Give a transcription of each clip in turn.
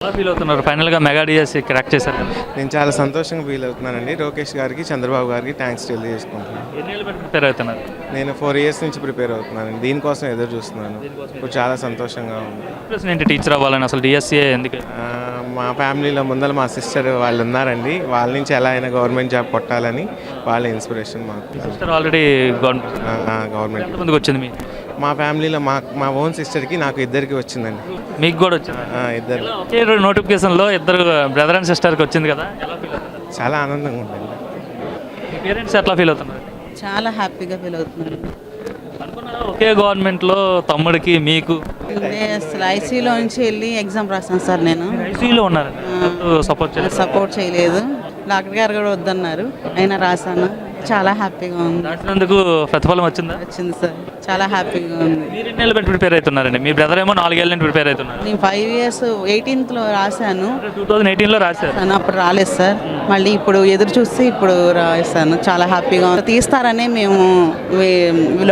ఎలా ఫీల్ అవుతున్నారు ఫైనల్గా మెగా డిఎస్సి క్రాక్ చేశారు కదా? నేను చాలా సంతోషంగా ఫీల్ అవుతున్నానండి. లోకేష్ గారికి, చంద్రబాబు గారికి థ్యాంక్స్ తెలియజేసుకుంటున్నాను. ఎన్ని ఏళ్ళు పెట్టి ప్రిపేర్ అవుతున్నారు? నేను 4 ఇయర్స్ నుంచి ప్రిపేర్ అవుతున్నానండి. దీనికోసం ఎదురు చూస్తున్నాను. ఇప్పుడు చాలా సంతోషంగా ఉంది. ఇంట్రెస్ట్ ఏంటి టీచర్ అవ్వాలని, అసలు డిఎస్సి ఎందుకు? మా ఫ్యామిలీలో ముందర మా సిస్టర్ వాళ్ళు ఉన్నారండి. వాళ్ళ నుంచి ఎలా అయినా గవర్నమెంట్ జాబ్ కొట్టాలని వాళ్ళ ఇన్స్పిరేషన్ మాకు. సిస్టర్ ఆల్రెడీ గవర్నమెంట్ ఎంతమందికి వచ్చింది మీ మా ఫ్యామిలీలో మా ఓన్ సిస్టర్కి నాకు ఇద్దరికి వచ్చిందండి. మీకు కూడా వచ్చింది? ఇద్దరు. ఒకే నోటిఫికేషన్లో ఇద్దరు బ్రదర్ అండ్ సిస్టర్కి వచ్చింది కదా, ఎలా ఫీల్ అవుతున్నారు? చాలా ఆనందంగా ఉందండి. మీ పేరెంట్స్ ఎట్లా ఫీల్ అవుతున్నారు? చాలా హ్యాపీగా ఫీల్ అవుతున్నాను. అనుకున్నారా ఒకే గవర్నమెంట్లో తమ్ముడికి మీకు? అసలు ఐసీయూలో నుంచి వెళ్ళి ఎగ్జామ్ రాసాను సార్. నేను ఐసీయూలో ఉన్నారు, సపోర్ట్ చేయలేదు. డాక్టర్ గారు కూడా వద్దన్నారు, అయినా రాశాను. చాలా హ్యాపీగా ఉంది. రాసినందుకు ప్రతిఫలం వచ్చిందా? వచ్చింది సార్, చాలా హ్యాపీగా ఉంది. మీరు ఎన్ని ఏళ్ళు పెట్టి ప్రిపేర్ అవుతున్నారండి? మీ బ్రదర్ ఏమో 4 ఏళ్ళ నుంచి ప్రిపేర్ అవుతున్నారు. నేను 5 ఇయర్స్ 18th రాశాను. 2018లో రాశారు. అప్పుడు రాలేదు సార్. మళ్ళీ ఇప్పుడు ఎదురు చూసి ఇప్పుడు రాశాను. చాలా హ్యాపీగా ఉంది. తీస్తారని మేము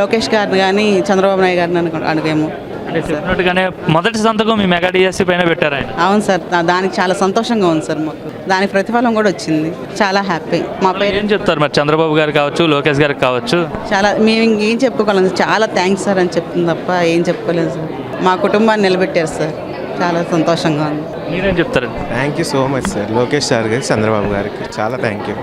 లోకేష్ గారిని కానీ చంద్రబాబు నాయుడు గారిని అడిగాము. అంటే చెప్పినట్టుగానే మొదటి సంతకం మీ మెగా డిఎస్సి పైన పెట్టారు ఆయన. అవును సార్, దానికి చాలా సంతోషంగా ఉంది సార్. మాకు దానికి ప్రతిఫలం కూడా వచ్చింది. చాలా హ్యాపీ. మా ఏం చెప్తారు మరి చంద్రబాబు గారు కావచ్చు, లోకేష్ గారికి కావచ్చు? చాలా మేము ఇంకేం చెప్పుకోలేము. చాలా థ్యాంక్స్ సార్ అని చెప్తుంది తప్ప ఏం చెప్పుకోలేదు సార్. మా కుటుంబాన్ని నిలబెట్టారు సార్. చాలా సంతోషంగా ఉంది. మీరేం చెప్తారండి? Thank you so much sir. Lokesh sir గారికి, చంద్రబాబు గారికి చాలా థ్యాంక్ యూ.